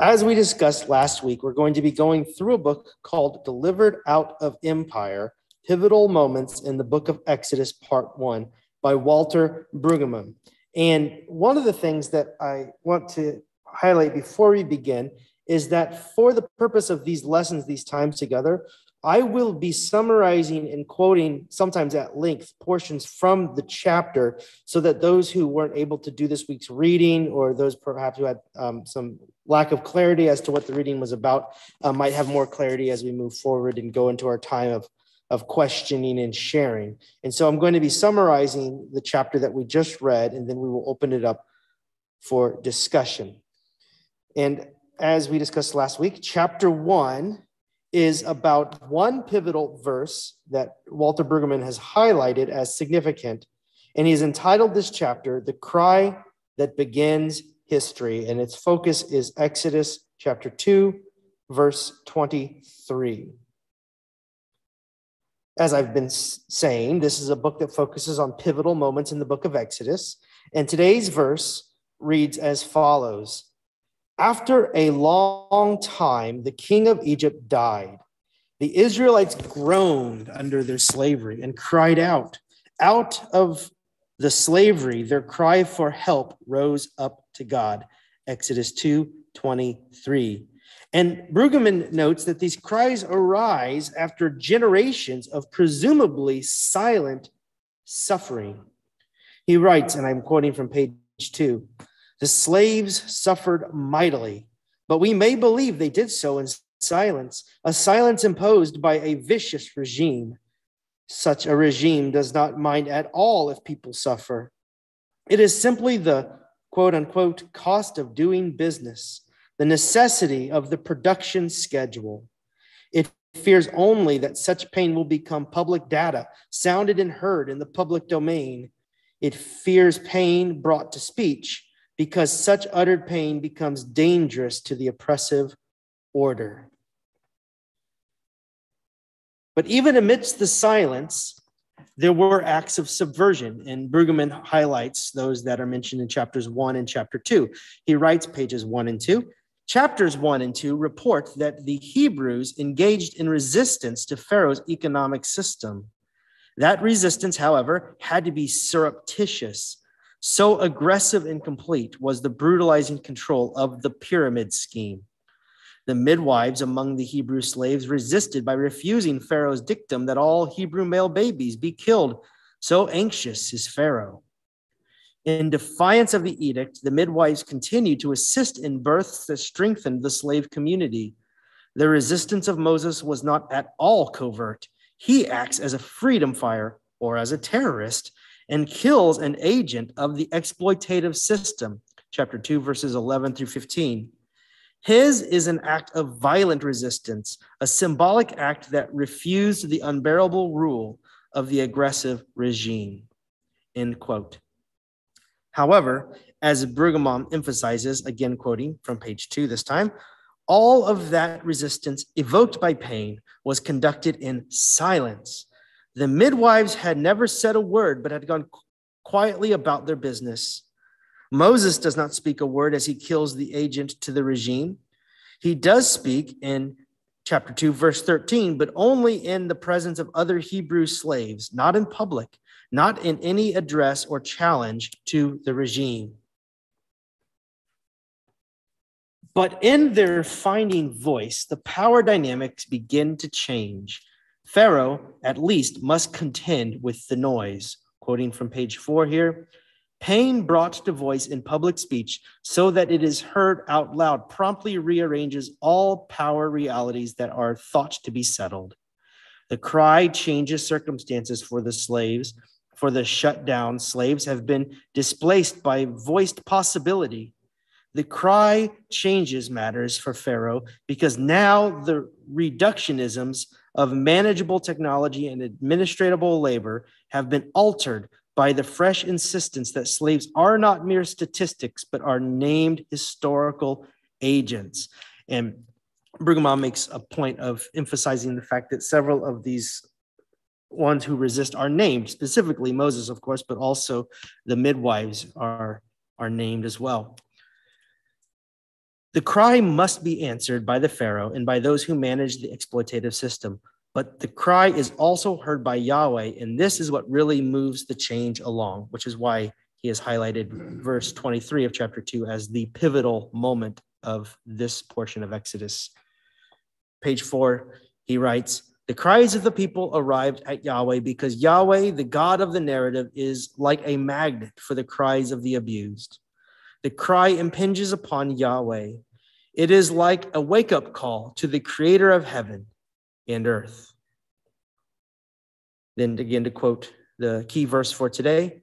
As we discussed last week, we're going to be going through a book called Delivered Out of Empire, Pivotal Moments in the Book of Exodus, Part 1 by Walter Brueggemann. And one of the things that I want to highlight before we begin is that for the purpose of these lessons, these times together, I will be summarizing and quoting, sometimes at length, portions from the chapter so that those who weren't able to do this week's reading, or those perhaps who had some lack of clarity as to what the reading was about, might have more clarity as we move forward and go into our time of questioning and sharing. And so I'm going to be summarizing the chapter that we just read, and then we will open it up for discussion. And as we discussed last week, chapter 1 is about one pivotal verse that Walter Brueggemann has highlighted as significant. And he's entitled this chapter, The Cry That Begins History. And its focus is Exodus chapter 2, verse 23. As I've been saying, this is a book that focuses on pivotal moments in the book of Exodus. And today's verse reads as follows. After a long time, the king of Egypt died. The Israelites groaned under their slavery and cried out. Out of the slavery, their cry for help rose up to God. Exodus 2:23. And Brueggemann notes that these cries arise after generations of presumably silent suffering. He writes, and I'm quoting from page 2, the slaves suffered mightily, but we may believe they did so in silence, a silence imposed by a vicious regime. Such a regime does not mind at all if people suffer. It is simply the quote unquote cost of doing business, the necessity of the production schedule. It fears only that such pain will become public data, sounded and heard in the public domain. It fears pain brought to speech, because such uttered pain becomes dangerous to the oppressive order. But even amidst the silence, there were acts of subversion, and Brueggemann highlights those that are mentioned in chapters 1 and chapter 2. He writes pages 1 and 2. Chapters 1 and 2 report that the Hebrews engaged in resistance to Pharaoh's economic system. That resistance, however, had to be surreptitious. So aggressive and complete was the brutalizing control of the pyramid scheme. The midwives among the Hebrew slaves resisted by refusing Pharaoh's dictum that all Hebrew male babies be killed. So anxious is Pharaoh. In defiance of the edict, the midwives continued to assist in births that strengthened the slave community. The resistance of Moses was not at all covert. He acts as a freedom fighter or as a terrorist, and kills an agent of the exploitative system, chapter 2, verses 11 through 15. His is an act of violent resistance, a symbolic act that refused the unbearable rule of the aggressive regime, end quote. However, as Brueggemann emphasizes, again quoting from page 2 this time, all of that resistance evoked by pain was conducted in silence. The midwives had never said a word, but had gone quietly about their business. Moses does not speak a word as he kills the agent to the regime. He does speak in chapter 2, verse 13, but only in the presence of other Hebrew slaves, not in public, not in any address or challenge to the regime. But in their finding voice, the power dynamics begin to change. Pharaoh, at least, must contend with the noise. Quoting from page 4 here, pain brought to voice in public speech so that it is heard out loud promptly rearranges all power realities that are thought to be settled. The cry changes circumstances for the slaves. For the shut down, slaves have been displaced by voiced possibility. The cry changes matters for Pharaoh because now the reductionisms of manageable technology and administratable labor have been altered by the fresh insistence that slaves are not mere statistics, but are named historical agents. And Brueggemann makes a point of emphasizing the fact that several of these ones who resist are named, specifically Moses, of course, but also the midwives are named as well. The cry must be answered by the Pharaoh and by those who manage the exploitative system. But the cry is also heard by Yahweh, and this is what really moves the change along, which is why he has highlighted verse 23 of chapter 2 as the pivotal moment of this portion of Exodus. Page 4, he writes, the cries of the people arrived at Yahweh because Yahweh, the God of the narrative, is like a magnet for the cries of the abused. The cry impinges upon Yahweh. It is like a wake-up call to the creator of heaven and earth. Then again, to quote the key verse for today,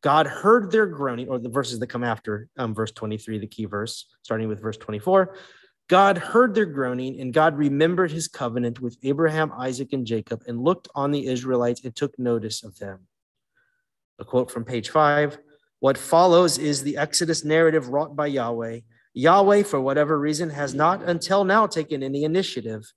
God heard their groaning, or the verses that come after verse 23, the key verse, starting with verse 24. God heard their groaning, and God remembered his covenant with Abraham, Isaac, and Jacob, and looked on the Israelites and took notice of them. A quote from page 5. What follows is the Exodus narrative wrought by Yahweh. Yahweh, for whatever reason, has not until now taken any initiative.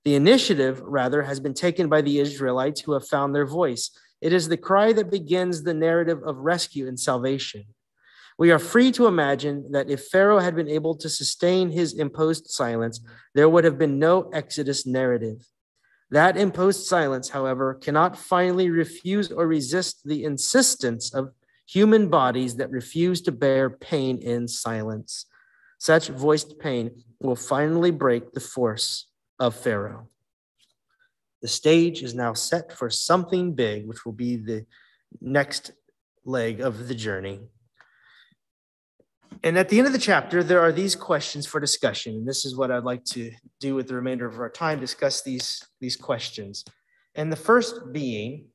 The initiative, rather, has been taken by the Israelites who have found their voice. It is the cry that begins the narrative of rescue and salvation. We are free to imagine that if Pharaoh had been able to sustain his imposed silence, there would have been no Exodus narrative. That imposed silence, however, cannot finally refuse or resist the insistence of human bodies that refuse to bear pain in silence. Such voiced pain will finally break the force of Pharaoh. The stage is now set for something big, which will be the next leg of the journey. And at the end of the chapter, there are these questions for discussion. And this is what I'd like to do with the remainder of our time, discuss these questions. And the first being,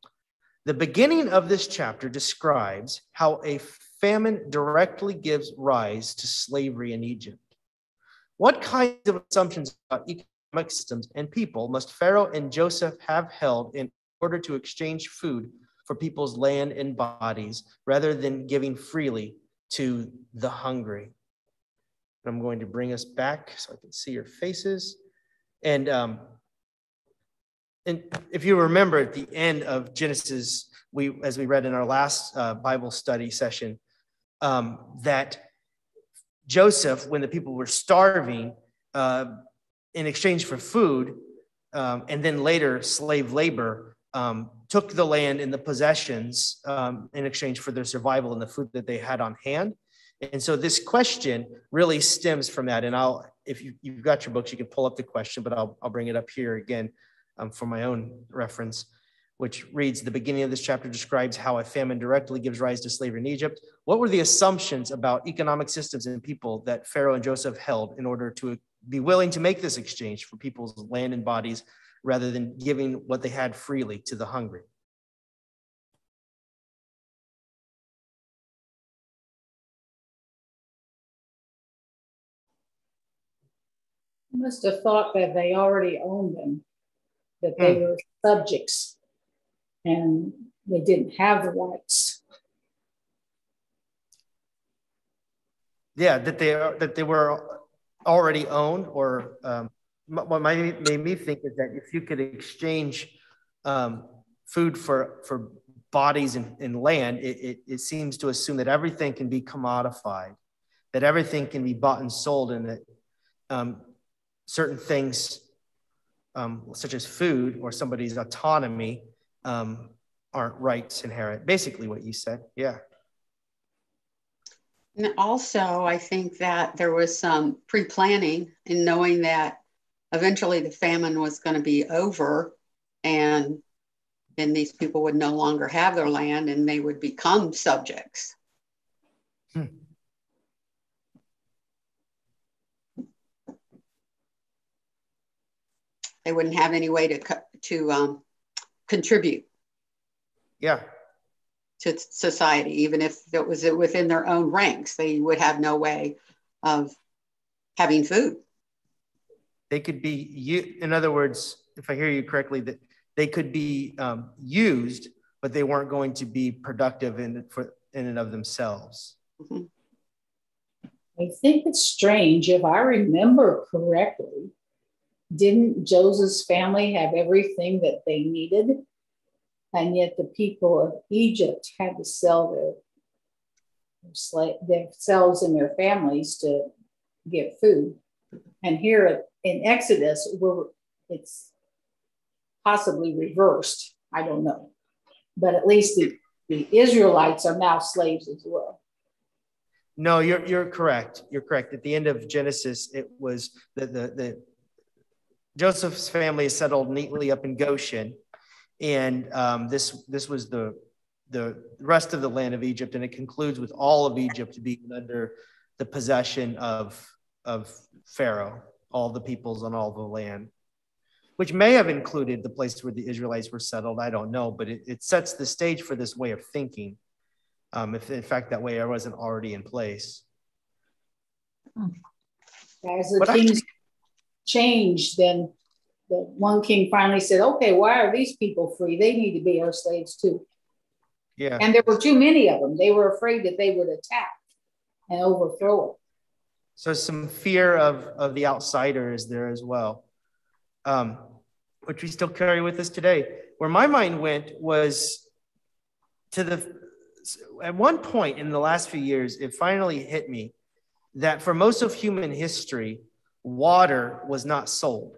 the beginning of this chapter describes how a famine directly gives rise to slavery in Egypt. What kinds of assumptions about economic systems and people must Pharaoh and Joseph have held in order to exchange food for people's land and bodies rather than giving freely to the hungry? I'm going to bring us back so I can see your faces. And if you remember at the end of Genesis, as we read in our last Bible study session, that Joseph, when the people were starving in exchange for food, and then later slave labor, took the land and the possessions in exchange for their survival and the food that they had on hand. And so this question really stems from that. And if you've got your books, you can pull up the question, but I'll bring it up here again for my own reference, which reads, the beginning of this chapter describes how a famine directly gives rise to slavery in Egypt. What were the assumptions about economic systems and people that Pharaoh and Joseph held in order to be willing to make this exchange for people's land and bodies rather than giving what they had freely to the hungry? Must have thought that they already owned them, that they were subjects, and they didn't have the rights. Yeah, that they were already owned, or what made me think is that if you could exchange food for bodies and land, it seems to assume that everything can be commodified, that everything can be bought and sold, and that certain things, such as food or somebody's autonomy, aren't rights inherent. Basically what you said, yeah. And also, I think that there was some pre-planning in knowing that eventually the famine was going to be over, and then these people would no longer have their land and they would become subjects. They wouldn't have any way to contribute. Yeah. To society, even if it was within their own ranks, they would have no way of having food. They could be, in other words, if I hear you correctly, that they could be used, but they weren't going to be productive in and of themselves. Mm-hmm. I think it's strange, if I remember correctly, didn't Joseph's family have everything that they needed? And yet the people of Egypt had to sell themselves and their families to get food. And here in Exodus, it's possibly reversed. I don't know. But at least the Israelites are now slaves as well. No, you're correct. You're correct. At the end of Genesis, it was the Joseph's family is settled neatly up in Goshen, and this was the rest of the land of Egypt, and it concludes with all of Egypt being under the possession of Pharaoh, all the peoples on all the land, which may have included the place where the Israelites were settled. I don't know, but it sets the stage for this way of thinking. If in fact that way wasn't already in place. As the kings changed, then the one king finally said, okay, why are these people free? They need to be our slaves too. Yeah. And there were too many of them. They were afraid that they would attack and overthrow it. So some fear of the outsider is there as well, which we still carry with us today. Where my mind went was at one point in the last few years, it finally hit me that for most of human history, water was not sold.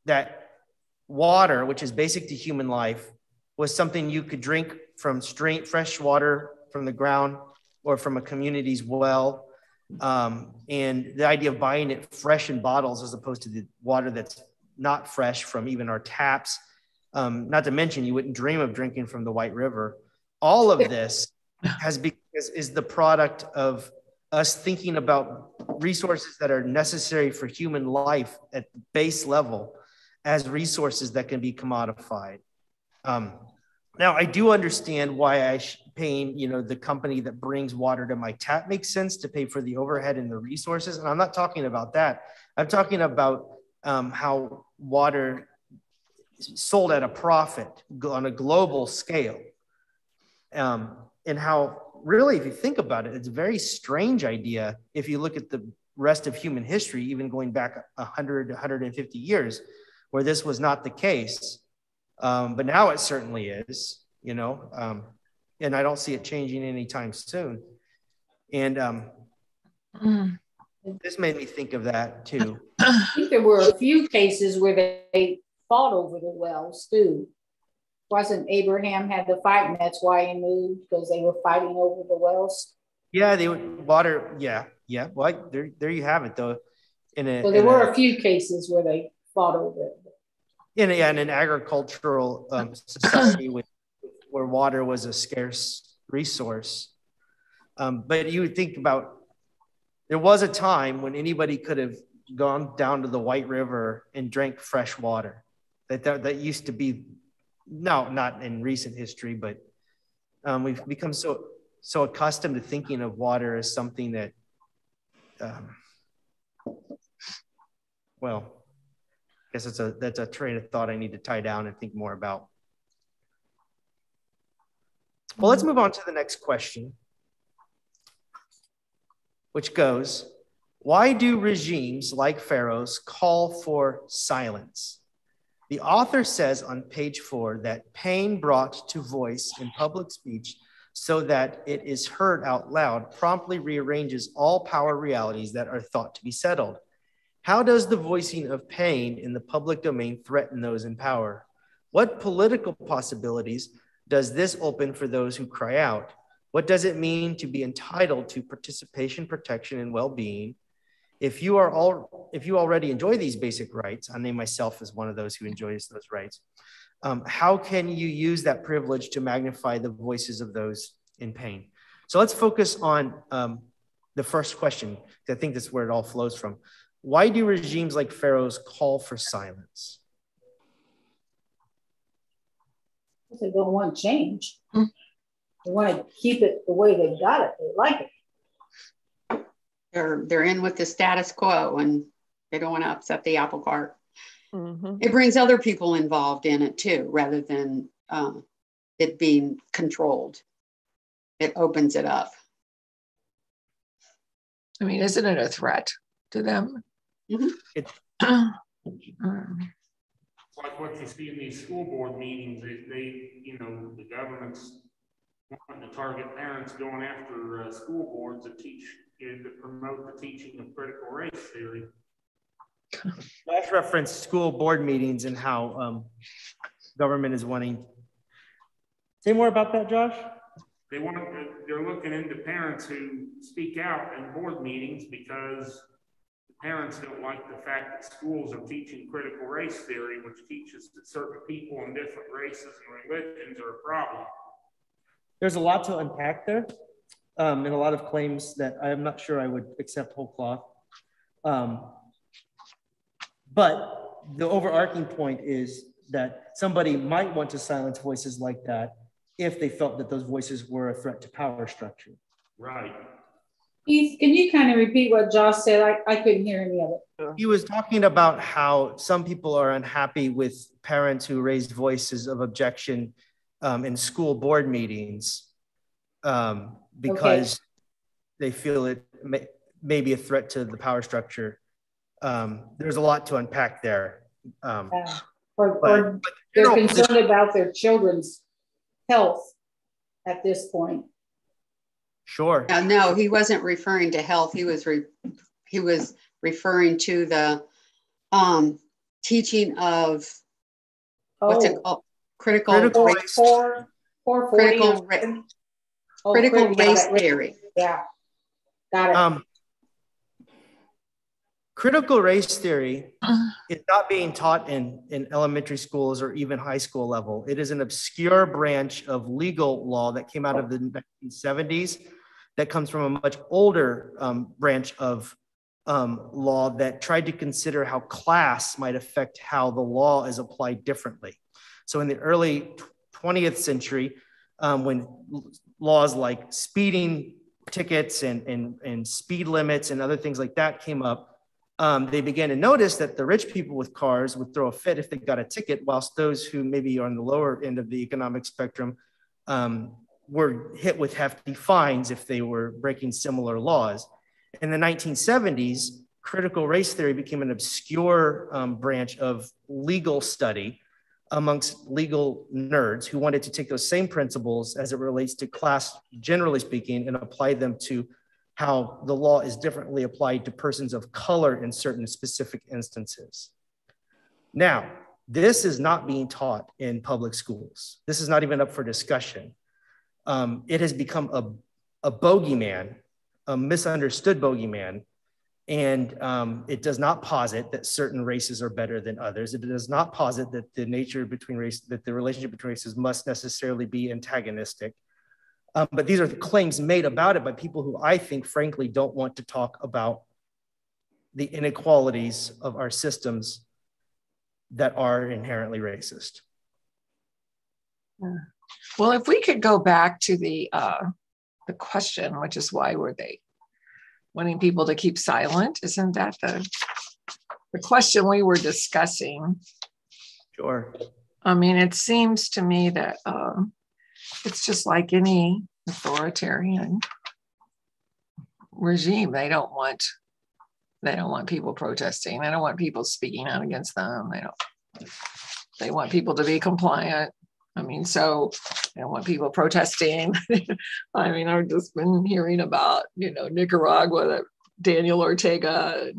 That water, which is basic to human life, was something you could drink from fresh water from the ground or from a community's well. And the idea of buying it fresh in bottles as opposed to the water that's not fresh from even our taps. Not to mention, you wouldn't dream of drinking from the White River. All of this is the product of us thinking about resources that are necessary for human life at the base level as resources that can be commodified. Now, I do understand why paying, the company that brings water to my tap makes sense to pay for the overhead and the resources. And I'm not talking about that. I'm talking about how water sold at a profit on a global scale. And how really, if you think about it, it's a very strange idea if you look at the rest of human history, even going back 100, 150 years, where this was not the case. But now it certainly is, and I don't see it changing anytime soon. And this made me think of that too. I think there were a few cases where they fought over the wells too. Wasn't Abraham had to fight, and that's why he moved, because they were fighting over the wells? Yeah, they would water. Yeah. Well, there you have it, though. So there were a few cases where they fought over it. In an agricultural society where water was a scarce resource. But you would think about, there was a time when anybody could have gone down to the White River and drank fresh water. That used to be, no, not in recent history, but we've become so accustomed to thinking of water as something that, well, I guess that's a train of thought I need to tie down and think more about. Well, let's move on to the next question, which goes, why do regimes like Pharaoh's call for silence? The author says on page 4 that pain brought to voice in public speech so that it is heard out loud promptly rearranges all power realities that are thought to be settled. How does the voicing of pain in the public domain threaten those in power? What political possibilities does this open for those who cry out? What does it mean to be entitled to participation, protection, and well-being? If you already enjoy these basic rights, I name myself as one of those who enjoys those rights, how can you use that privilege to magnify the voices of those in pain? So let's focus on the first question, because I think that's where it all flows from. Why do regimes like Pharaoh's call for silence? They don't want change. They want to keep it the way they got it. They like it. They're in with the status quo, and they don't want to upset the apple cart. Mm-hmm. It brings other people involved in it too, rather than it being controlled. It opens it up. I mean, isn't it a threat to them? Mm-hmm. It's like what you see in these school board meetings. They the government's wanting to target parents going after school boards that teach is to promote the teaching of critical race theory. Josh referenced school board meetings and how government is wanting. Say more about that, Josh. They're looking into parents who speak out in board meetings because the parents don't like the fact that schools are teaching critical race theory, which teaches that certain people in different races and religions are a problem. There's a lot to unpack there, and a lot of claims that I'm not sure I would accept whole cloth. But the overarching point is that somebody might want to silence voices like that if they felt that those voices were a threat to power structure. Right. Keith, can you kind of repeat what Josh said? I couldn't hear any of it. He was talking about how some people are unhappy with parents who raised voices of objection in school board meetings because they feel it may be a threat to the power structure. There's a lot to unpack there. Or they're concerned about their children's health at this point. Sure. No, he wasn't referring to health. He was referring to the teaching of what's it called? Critical race theory. Yeah, got it. Critical race theory is not being taught in elementary schools or even high school level. It is an obscure branch of legal law that came out of the 1970s that comes from a much older branch of law that tried to consider how class might affect how the law is applied differently. So in the early 20th century, when laws like speeding tickets and speed limits and other things like that came up, they began to notice that the rich people with cars would throw a fit if they got a ticket, whilst those who maybe are on the lower end of the economic spectrum were hit with hefty fines if they were breaking similar laws. In the 1970s, critical race theory became an obscure branch of legal study amongst legal nerds who wanted to take those same principles as it relates to class, generally speaking, and apply them to how the law is differently applied to persons of color in certain specific instances. Now, this is not being taught in public schools. This is not even up for discussion. It has become a bogeyman, a misunderstood bogeyman, and it does not posit that certain races are better than others. It does not posit that the relationship between races must necessarily be antagonistic. But these are the claims made about it by people who I think, frankly, don't want to talk about the inequalities of our systems that are inherently racist. Well, if we could go back to the question, which is why were they wanting people to keep silent? Isn't that the question we were discussing? Sure. I mean, it seems to me that it's just like any authoritarian regime. They don't want people protesting. They don't want people speaking out against them. They want people to be compliant. I mean, so they don't want people protesting. I mean, I've just been hearing about, Nicaragua, Daniel Ortega,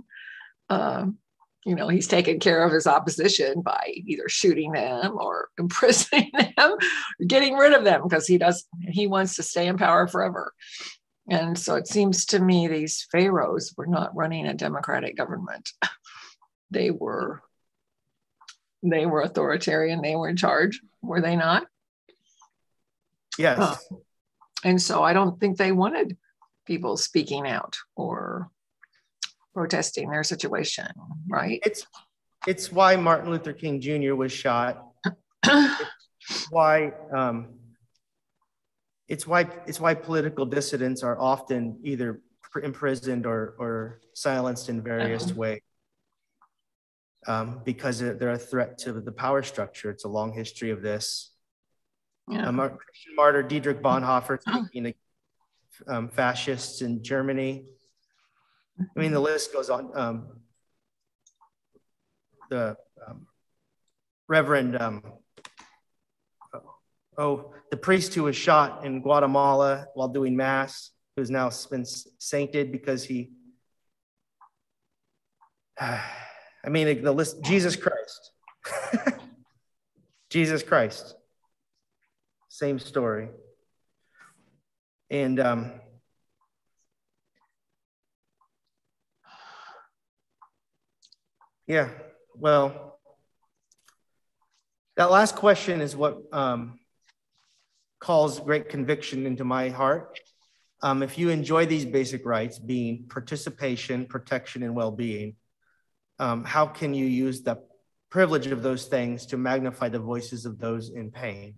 he's taken care of his opposition by either shooting them or imprisoning them, or getting rid of them because he wants to stay in power forever. And so it seems to me these pharaohs were not running a democratic government. They were authoritarian. They were in charge, were they not? Yes. And so I don't think they wanted people speaking out or protesting their situation, right? It's why Martin Luther King Jr. was shot. It's why political dissidents are often either imprisoned or silenced in various ways. Because they're a threat to the power structure. It's a long history of this. Yeah. Christian martyr Dietrich Bonhoeffer taking fascists in Germany. I mean, the list goes on. The Reverend, the priest who was shot in Guatemala while doing mass. who's now been sainted because he, I mean, the list, Jesus Christ. Jesus Christ. Same story. And yeah, well, that last question is what calls great conviction into my heart. If you enjoy these basic rights, being participation, protection, and well-being, how can you use the privilege of those things to magnify the voices of those in pain?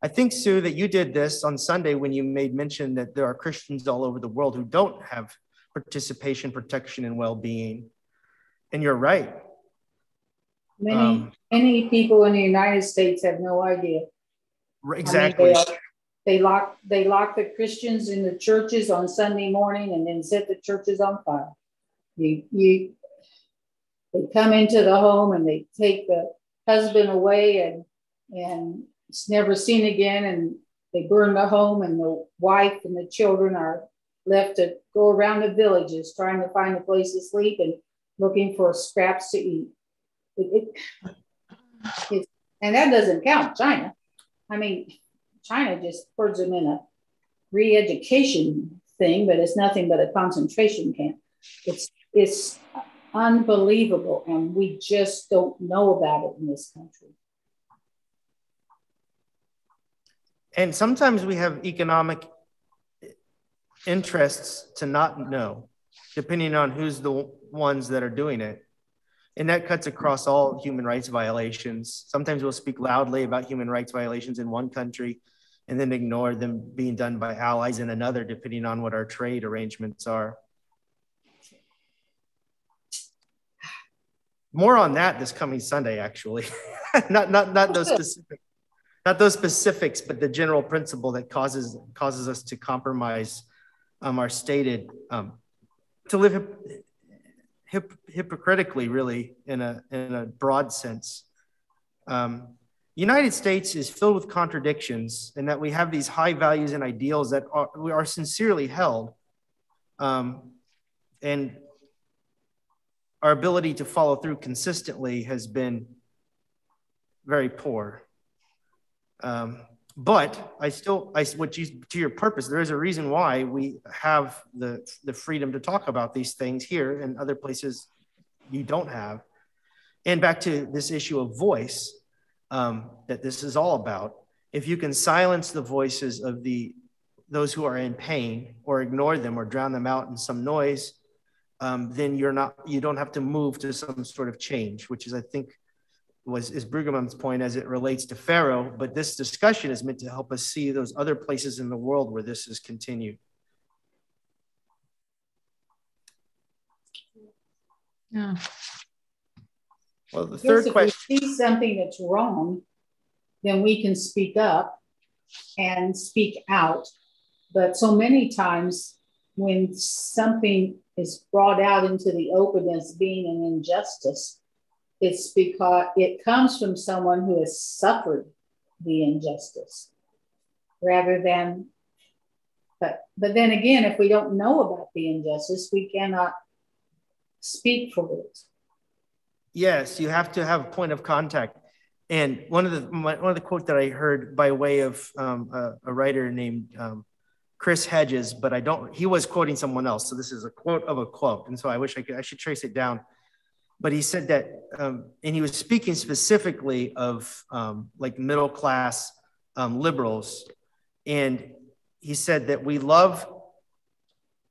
I think, Sue, that you did this on Sunday when you made mention that there are Christians all over the world who don't have participation, protection, and well-being. And you're right. Many people in the United States have no idea. Exactly. I mean, they lock the Christians in the churches on Sunday morning and then set the churches on fire. They come into the home and they take the husband away and it's never seen again, and they burn the home, and the wife and the children are left to go around the villages trying to find a place to sleep and looking for scraps to eat. And that doesn't count China. I mean, China just puts them in a re-education thing, but it's nothing but a concentration camp. It's unbelievable, and we just don't know about it in this country. And sometimes we have economic interests to not know, depending on who's the ones that are doing it. And that cuts across all human rights violations. Sometimes we'll speak loudly about human rights violations in one country and then ignore them being done by allies in another, depending on what our trade arrangements are. More on that this coming Sunday, actually. not those specifics. Not those specifics, but the general principle that causes us to compromise our stated, to live hypocritically, really, in a broad sense. United States is filled with contradictions, in that we have these high values and ideals that are sincerely held, and our ability to follow through consistently has been very poor. But to your purpose, there is a reason why we have the freedom to talk about these things here, and other places you don't have. And back to this issue of voice, that this is all about. If you can silence the voices of those who are in pain, or ignore them, or drown them out in some noise, then you don't have to move to some sort of change, which is, I think, is Brueggemann's point as it relates to Pharaoh. But this discussion is meant to help us see those other places in the world where this is continued. Yeah. Well, the third question. If we see something that's wrong, then we can speak up and speak out. But so many times when something is brought out into the openness being an injustice, it's because it comes from someone who has suffered the injustice, rather than, but then again, if we don't know about the injustice, we cannot speak for it. Yes, you have to have a point of contact. And one of the quotes that I heard by way of a writer named Chris Hedges, but he was quoting someone else. So this is a quote of a quote. And so I should trace it down. But he said that, and he was speaking specifically of like middle-class liberals. And he said that we love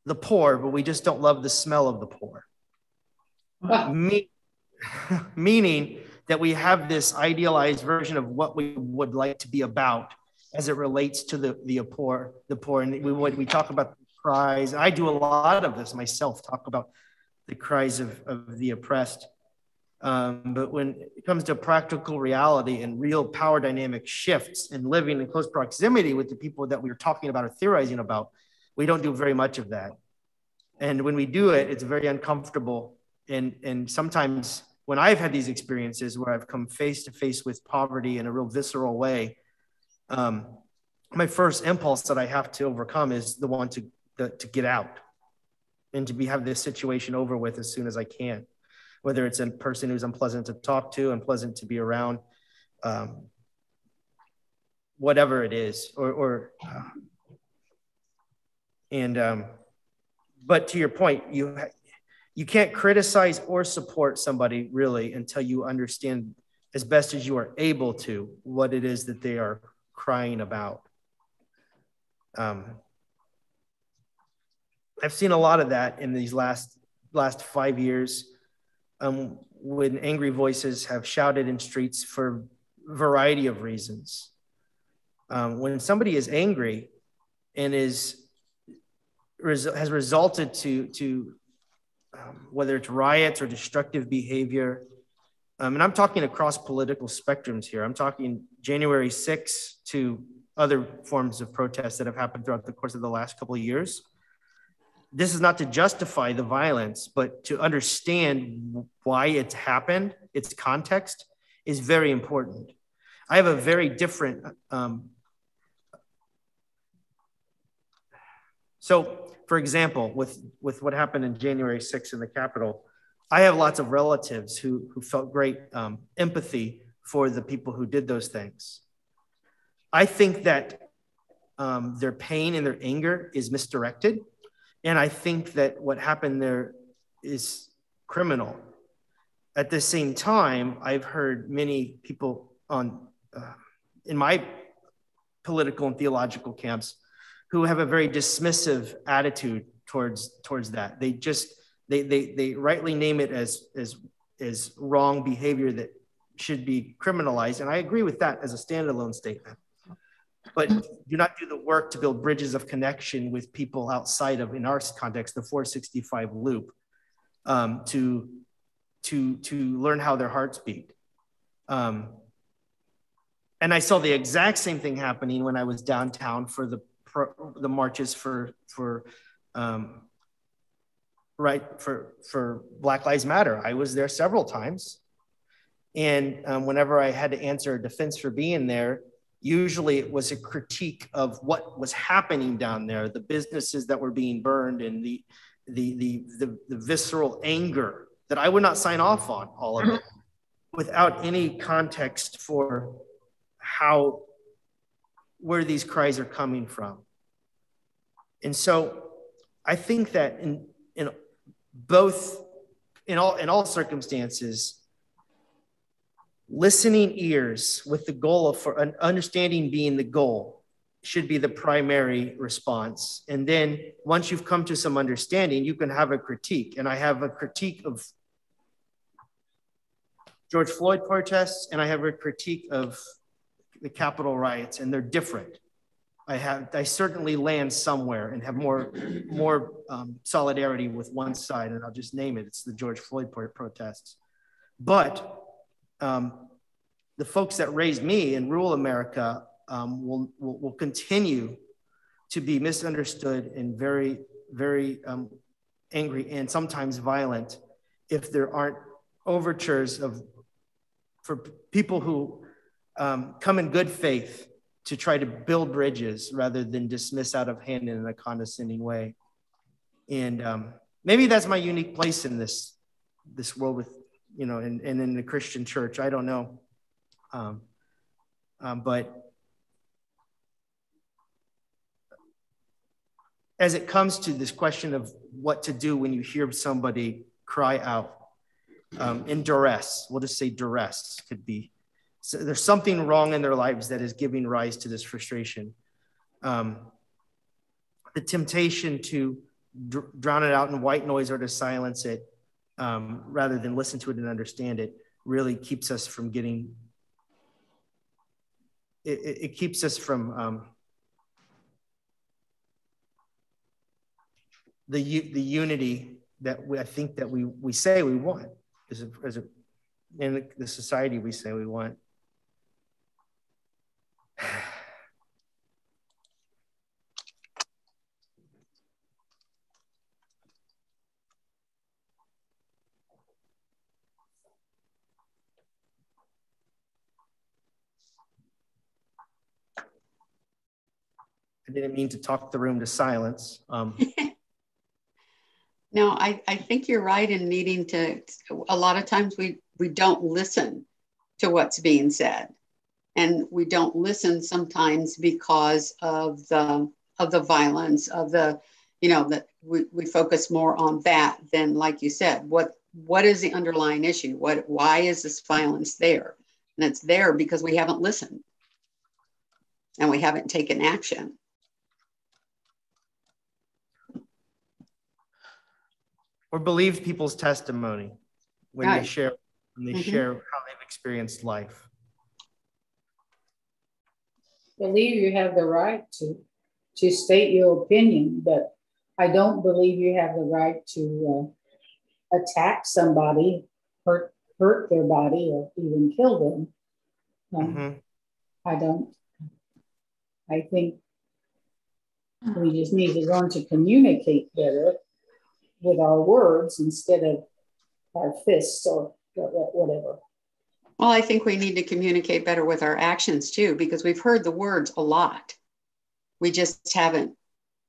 the poor, but we just don't love the smell of the poor. Meaning that we have this idealized version of what we would like to be about as it relates to the poor. And we talk about the cries. I do a lot of this myself, talk about the cries of the oppressed. But when it comes to practical reality and real power dynamic shifts and living in close proximity with the people that we are talking about or theorizing about, we don't do very much of that. And when we do it, it's very uncomfortable. And sometimes when I've had these experiences where I've come face to face with poverty in a real visceral way, my first impulse that I have to overcome is the one to get out and to have this situation over with as soon as I can, whether it's a person who's unpleasant to talk to, unpleasant to be around, whatever it is, but to your point, you can't criticize or support somebody really until you understand as best as you are able to what it is that they are crying about. I've seen a lot of that in these last 5 years, when angry voices have shouted in streets for a variety of reasons. When somebody is angry and has resulted to whether it's riots or destructive behavior, and I'm talking across political spectrums here. I'm talking January 6th to other forms of protests that have happened throughout the course of the last couple of years. This is not to justify the violence, but to understand why it's happened, its context is very important. I have a very different, so for example, with what happened in January 6th in the Capitol, I have lots of relatives who felt great empathy for the people who did those things. I think that their pain and their anger is misdirected. And I think that what happened there is criminal. At the same time, I've heard many people in my political and theological camps who have a very dismissive attitude towards that. They rightly name it as wrong behavior that should be criminalized. And I agree with that as a standalone statement. But do not do the work to build bridges of connection with people outside of, in our context, the 465 loop, to learn how their hearts beat. And I saw the exact same thing happening when I was downtown for the marches for Black Lives Matter. I was there several times, and whenever I had to answer a defense for being there, usually it was a critique of what was happening down there, the businesses that were being burned, and the visceral anger that I would not sign off on all of it without any context for where these cries are coming from. And so I think that in all circumstances, listening ears with the goal of for understanding being the goal should be the primary response. And then once you've come to some understanding, you can have a critique. And I have a critique of George Floyd protests, and I have a critique of the Capitol riots, and they're different. I certainly land somewhere and have more solidarity with one side, and I'll just name it. It's the George Floyd protests. But the folks that raised me in rural America will continue to be misunderstood and very, very angry and sometimes violent if there aren't overtures for people who come in good faith to try to build bridges rather than dismiss out of hand in a condescending way. And maybe that's my unique place in this world with, and in the Christian church. I don't know. But as it comes to this question of what to do when you hear somebody cry out in duress, we'll just say duress could be, so there's something wrong in their lives that is giving rise to this frustration. The temptation to drown it out in white noise or to silence it rather than listen to it and understand it really keeps us from getting, it keeps us from the unity that I think that we say we want in the society we say we want. I didn't mean to talk the room to silence. No, I think you're right in needing to, a lot of times we don't listen to what's being said. And we don't listen sometimes because of the violence, of the, that we focus more on that than, like you said, what is the underlying issue? Why is this violence there? And it's there because we haven't listened and we haven't taken action. Or believe people's testimony when Right. they share share how they've experienced life. Believe you have the right to state your opinion, but I don't believe you have the right to attack somebody, hurt their body, or even kill them. I don't. I think we just need to learn to communicate better with our words instead of our fists or whatever. Well, I think we need to communicate better with our actions too, because we've heard the words a lot. We just haven't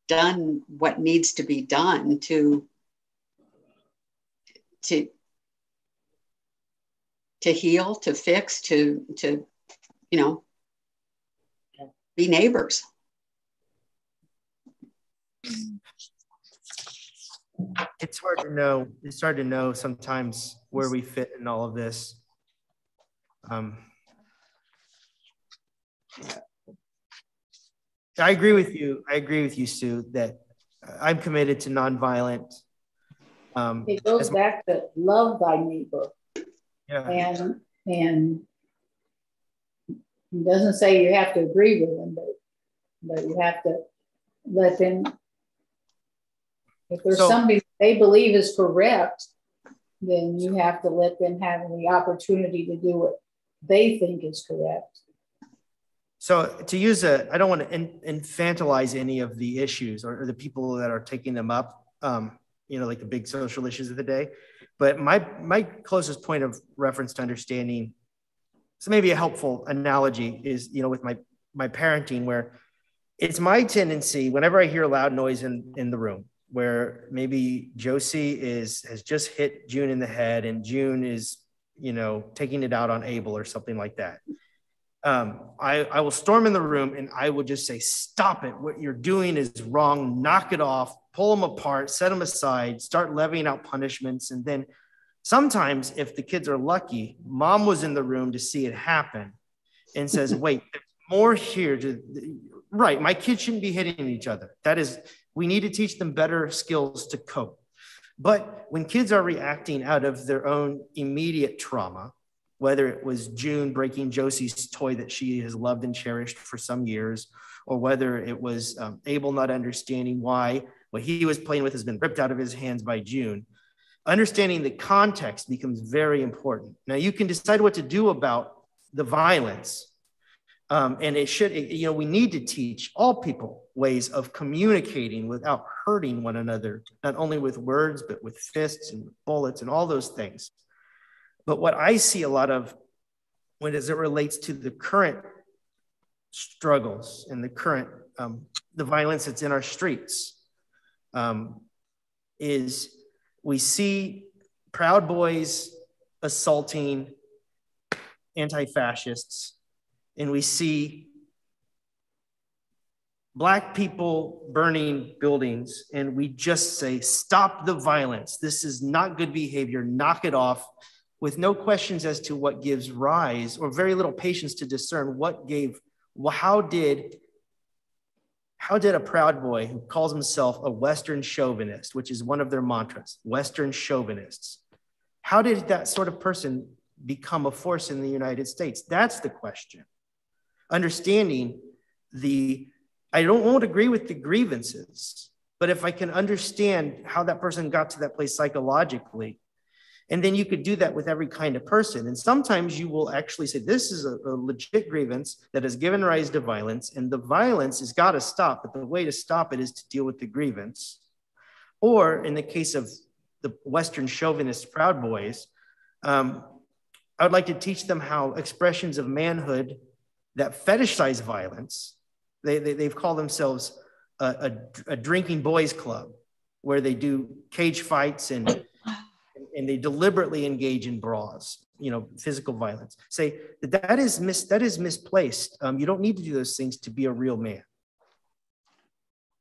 done what needs to be done to heal, to fix, to be neighbors. It's hard to know. It's hard to know sometimes where we fit in all of this. I agree with you. I agree with you, Sue, that I'm committed to nonviolent. It goes back to love thy neighbor. Yeah. And it doesn't say you have to agree with them, but you have to let them, if there's something they believe is correct, then you have to let them have the opportunity to do what they think is correct. So to use I don't want to infantilize any of the issues or the people that are taking them up, like the big social issues of the day. But my closest point of reference to understanding, so maybe a helpful analogy is, with my parenting, where it's my tendency whenever I hear loud noise in the room, where maybe Josie has just hit June in the head and June is, taking it out on Abel or something like that. I will storm in the room and I will just say, stop it. What you're doing is wrong. Knock it off, pull them apart, set them aside, start levying out punishments. And then sometimes if the kids are lucky, mom was in the room to see it happen and says, wait, there's more here right. My kids shouldn't be hitting each other. We need to teach them better skills to cope. But when kids are reacting out of their own immediate trauma, whether it was June breaking Josie's toy that she has loved and cherished for some years, or whether it was Abel not understanding why what he was playing with has been ripped out of his hands by June, understanding the context becomes very important. Now, you can decide what to do about the violence. And we need to teach all people ways of communicating without hurting one another, not only with words, but with fists and bullets and all those things. But what I see a lot of as it relates to the current struggles and the current, the violence that's in our streets, is we see Proud Boys assaulting anti-fascists, and we see Black people burning buildings, and we just say, stop the violence. This is not good behavior. Knock it off, with no questions as to what gives rise, or very little patience to discern how did a Proud Boy who calls himself a Western chauvinist, which is one of their mantras, Western chauvinists, how did that sort of person become a force in the United States? That's the question. Understanding I won't agree with the grievances, but if I can understand how that person got to that place psychologically, and then you could do that with every kind of person. And sometimes you will actually say, this is a legit grievance that has given rise to violence, and the violence has got to stop, but the way to stop it is to deal with the grievance. Or in the case of the Western chauvinist Proud Boys, I would like to teach them how expressions of manhood that fetishize violence They've called themselves a drinking boys club, where they do cage fights and they deliberately engage in brawls, physical violence. Say that is misplaced. You don't need to do those things to be a real man.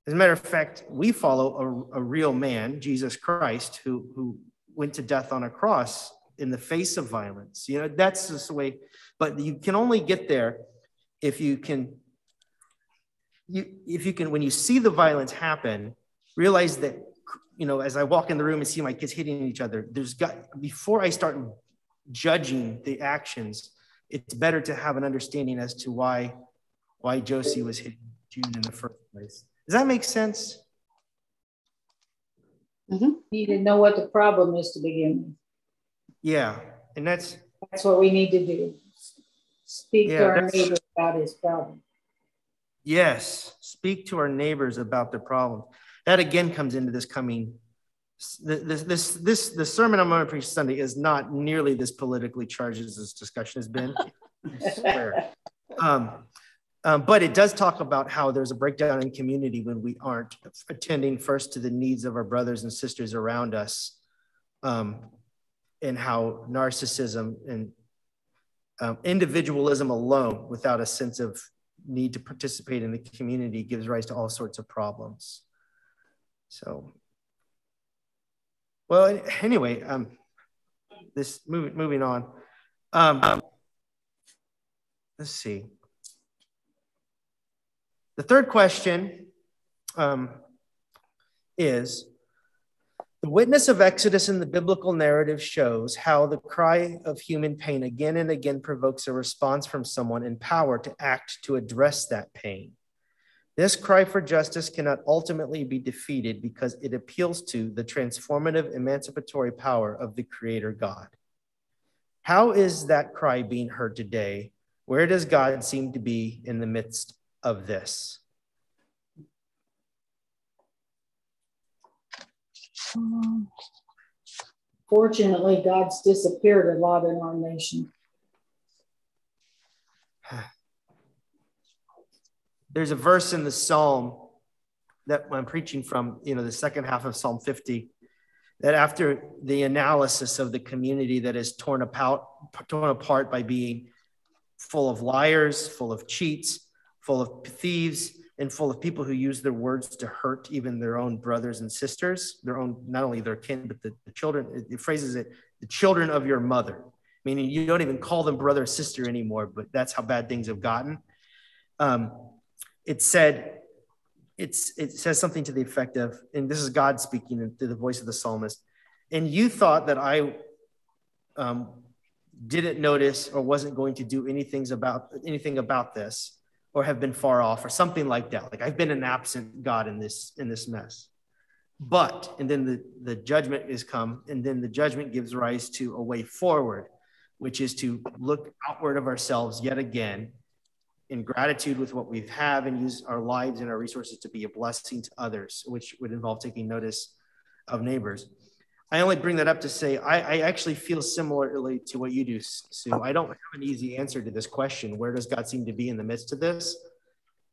As a matter of fact, we follow a real man, Jesus Christ, who went to death on a cross in the face of violence. That's just the way. But you can only get there if you can. When you see the violence happen, realize that, as I walk in the room and see my kids hitting each other, before I start judging the actions, it's better to have an understanding as to why Josie was hitting June in the first place. Does that make sense? Mm-hmm. You need to know what the problem is to begin with. Yeah, and that's what we need to do. Speak to our neighbor about his problem. Yes, speak to our neighbors about the problem. That again comes into this coming. The sermon I'm going to preach Sunday is not nearly this politically charged as this discussion has been. I swear. But it does talk about how there's a breakdown in community when we aren't attending first to the needs of our brothers and sisters around us, and how narcissism and individualism alone, without a sense of need to participate in the community, gives rise to all sorts of problems. So, well, anyway, moving on. Let's see. The third question is, the witness of Exodus in the biblical narrative shows how the cry of human pain again and again provokes a response from someone in power to act to address that pain. This cry for justice cannot ultimately be defeated because it appeals to the transformative, emancipatory power of the Creator God. How is that cry being heard today? Where does God seem to be in the midst of this? Fortunately, God's disappeared a lot in our nation. There's a verse in the Psalm that I'm preaching from, the second half of Psalm 50, that after the analysis of the community that is torn apart by being full of liars, full of cheats, full of thieves, and full of people who use their words to hurt even their own brothers and sisters, not only their kin, but the children. It phrases it, the children of your mother, meaning you don't even call them brother or sister anymore, but that's how bad things have gotten. It says something to the effect of, and this is God speaking through the voice of the psalmist, and you thought that I didn't notice or wasn't going to do anything about this, or have been far off, or something like that. Like, I've been an absent God in this mess. But, and then the judgment is come, and then the judgment gives rise to a way forward, which is to look outward of ourselves yet again in gratitude with what we have, and use our lives and our resources to be a blessing to others, which would involve taking notice of neighbors. I only bring that up to say I actually feel similarly to what you do, Sue. I don't have an easy answer to this question. Where does God seem to be in the midst of this?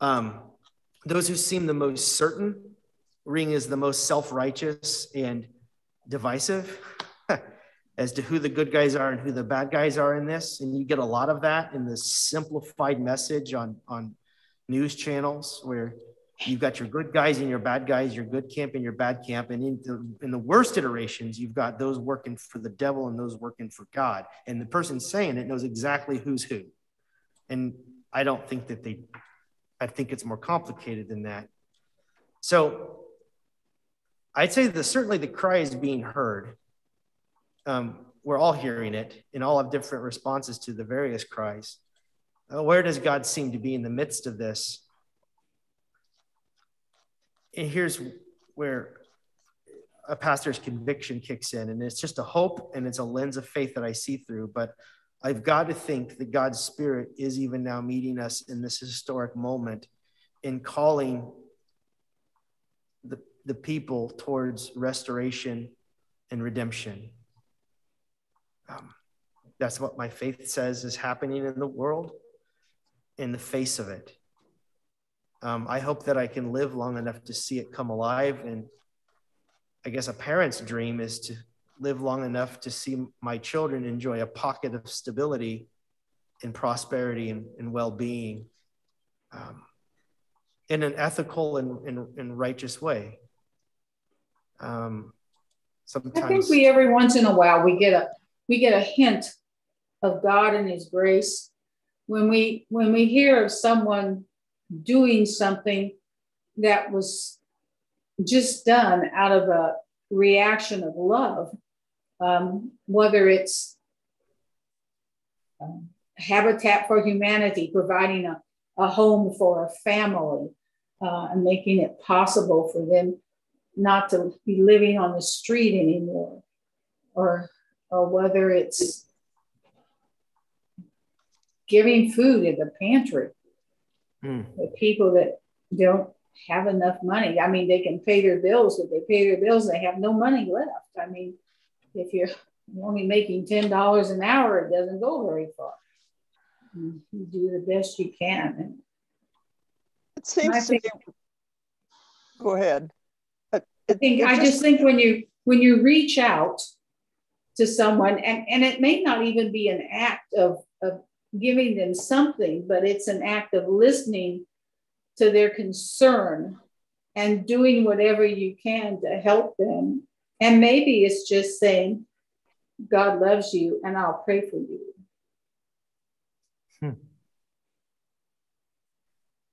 Those who seem the most certain, ring as the most self-righteous and divisive as to who the good guys are and who the bad guys are in this. And you get a lot of that in this simplified message on news channels, where you've got your good guys and your bad guys, your good camp and your bad camp. And in the worst iterations, you've got those working for the devil and those working for God. And the person saying it knows exactly who's who. And I don't think that I think it's more complicated than that. So I'd say that certainly the cry is being heard. We're all hearing it, and all have different responses to the various cries. Where does God seem to be in the midst of this? And here's where a pastor's conviction kicks in, and it's just a hope and it's a lens of faith that I see through. But I've got to think that God's Spirit is even now meeting us in this historic moment in calling the people towards restoration and redemption. That's what my faith says is happening in the world in the face of it. I hope that I can live long enough to see it come alive. And I guess a parent's dream is to live long enough to see my children enjoy a pocket of stability and prosperity and well-being in an ethical and righteous way. Sometimes I think we every once in a while we get a hint of God and His grace when we hear of someone doing something that was just done out of a reaction of love, whether it's Habitat for Humanity providing a home for a family and making it possible for them not to be living on the street anymore, or whether it's giving food in the pantry to people that don't have enough money. I mean, they can pay their bills, but they pay their bills, they have no money left. I mean, if you're only making $10 an hour, it doesn't go very far. You do the best you can. And it seems to be. Go ahead. I just think when you reach out to someone, and it may not even be an act of giving them something, but it's an act of listening to their concern and doing whatever you can to help them. And maybe it's just saying, God loves you and I'll pray for you.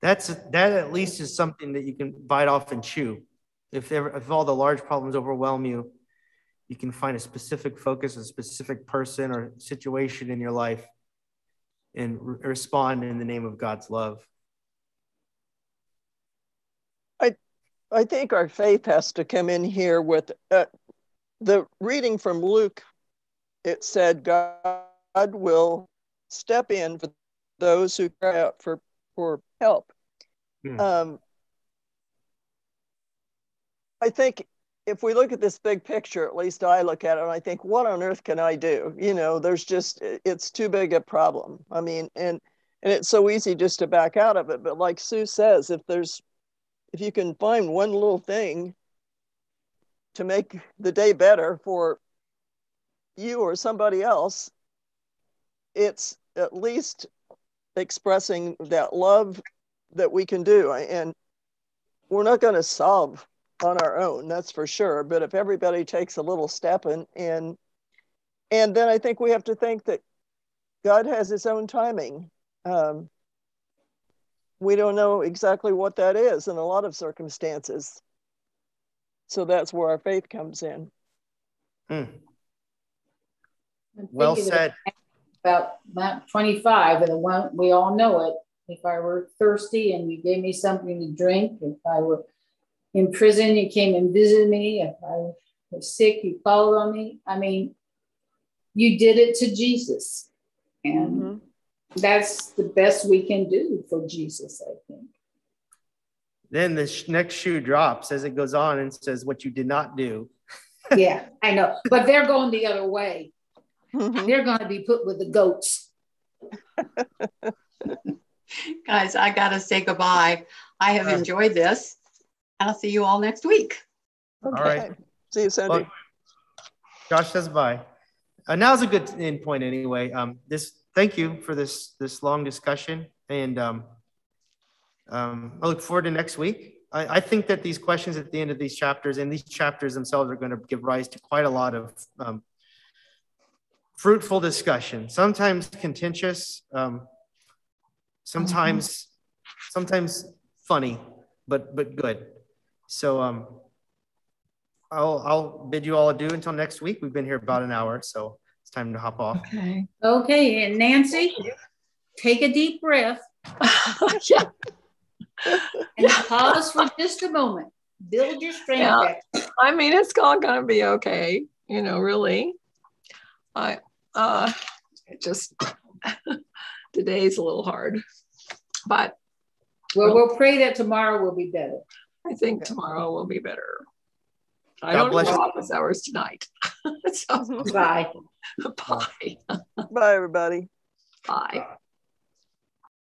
That at least is something that you can bite off and chew. If all the large problems overwhelm you, you can find a specific focus, a specific person or situation in your life, and respond in the name of God's love. I think our faith has to come in here with the reading from Luke. It said God will step in for those who cry out for help. I think if we look at this big picture, at least I look at it and I think, what on earth can I do? You know, it's too big a problem. I mean, and it's so easy just to back out of it. But like Sue says, if you can find one little thing to make the day better for you or somebody else, it's at least expressing that love that we can do. And we're not going to solve on our own, that's for sure. But if everybody takes a little step and then I think we have to think that God has His own timing. We don't know exactly what that is in a lot of circumstances. So that's where our faith comes in. Well said. About 25, and we all know it. If I were thirsty and you gave me something to drink, if I were in prison, you came and visited me. If I was sick, you called on me. I mean, you did it to Jesus. And that's the best we can do for Jesus, I think. Then the next shoe drops as it goes on and says, what you did not do. Yeah, I know. But they're going the other way. They're going to be put with the goats. Guys, I got to say goodbye. I have enjoyed this. I'll see you all next week. Okay. All right. See you Sunday. Well, Josh says bye. Now's a good end point anyway. Thank you for this long discussion. And I look forward to next week. I think that these questions at the end of these chapters and these chapters themselves are going to give rise to quite a lot of fruitful discussion, sometimes contentious, sometimes funny, but good. So I'll bid you all adieu until next week. We've been here about an hour, so it's time to hop off. Okay, and Nancy, take a deep breath. Yeah. And pause for just a moment. Build your strength back. I mean, it's all gonna be okay, really. Today's a little hard, but we'll pray that tomorrow will be better. I think tomorrow will be better. I God don't bless have you. office hours tonight. So, Bye. bye. Bye, everybody. Bye.